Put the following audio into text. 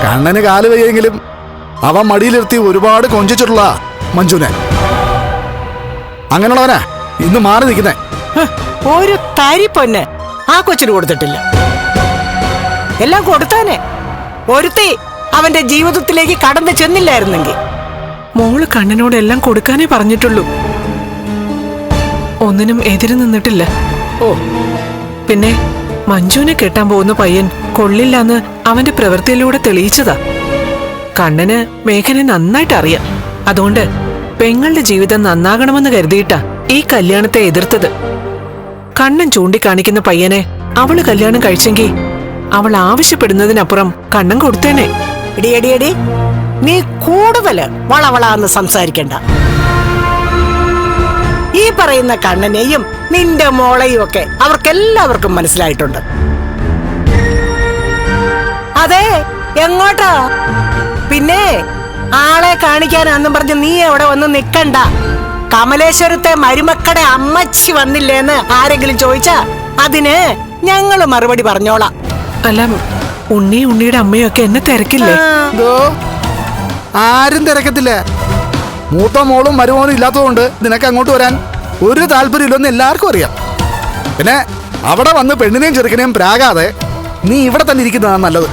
കണ്ണന് കാല് വയ്യെങ്കിലും അവൻ മടിയിലിരുത്തി ഒരുപാട് കൊഞ്ചിച്ചിട്ടുള്ള മഞ്ജുനെ. അങ്ങനെയുള്ളവനാ ഇന്ന് മാറി നിൽക്കുന്നേ. ഒരു തരി പൊന്ന് ആ കൊച്ചിന് കൊടുത്തിട്ടില്ല. എല്ലാം കൊടുത്താനെ. ഒരുത്തി അവന്റെ ജീവിതത്തിലേക്ക് കടന്നു ചെന്നില്ലായിരുന്നെങ്കിൽ. മോള് കണ്ണനോട് എല്ലാം കൊടുക്കാനേ പറഞ്ഞിട്ടുള്ളൂ, ഒന്നിനും എതിര് നിന്നിട്ടില്ല. ഓ, പിന്നെ മഞ്ജുവിനെ കെട്ടാൻ പോകുന്ന പയ്യൻ കൊള്ളില്ലാന്ന് അവന്റെ പ്രവൃത്തിയിലൂടെ തെളിയിച്ചതാ. കണ്ണന് മേഘനെ നന്നായിട്ട് അറിയാം. അതുകൊണ്ട് പെങ്ങളുടെ ജീവിതം നന്നാകണമെന്ന് കരുതിയിട്ടാ ഈ കല്യാണത്തെ എതിർത്തത്. കണ്ണൻ ചൂണ്ടിക്കാണിക്കുന്ന പയ്യനെ അവള് കല്യാണം കഴിച്ചെങ്കിൽ അവൾ ആവശ്യപ്പെടുന്നതിനപ്പുറം കണ്ണൻ കൊടുത്തേനെ. എടി നീ കൂടുതല് വളവളാന്ന് സംസാരിക്കണ്ട. ഈ പറയുന്ന കണ്ണനെയും നിന്റെ മോളെയും ഒക്കെ അവർക്കെല്ലാവർക്കും മനസ്സിലായിട്ടുണ്ട്. അതെ, എങ്ങോട്ടാ? പിന്നെ ആളെ കാണിക്കാനാന്നും പറഞ്ഞ് നീ അവിടെ വന്ന് നിക്കണ്ട. കമലേശ്വരത്തെ മരുമക്കടെ അമ്മച്ചി വന്നില്ലേന്ന് ആരെങ്കിലും ചോദിച്ചാ അതിന് ഞങ്ങള് മറുപടി പറഞ്ഞോളാം. അല്ല, ഉണ്ണിയുടെ അമ്മയും ഒക്കെ എന്നെ തിരക്കില്ലേ? ആരും തിരക്കത്തില്ല. മൂത്ത മോളും മരുമോനും ഇല്ലാത്തതുകൊണ്ട് നിനക്ക് അങ്ങോട്ട് വരാൻ ഒരു താല്പര്യമില്ലെന്ന് എല്ലാവർക്കും അറിയാം. പിന്നെ അവിടെ വന്ന് പെണ്ണിനെയും ചെറുക്കനെയും പ്രാകാതെ നീ ഇവിടെ തന്നെ ഇരിക്കുന്നതാണ് നല്ലത്.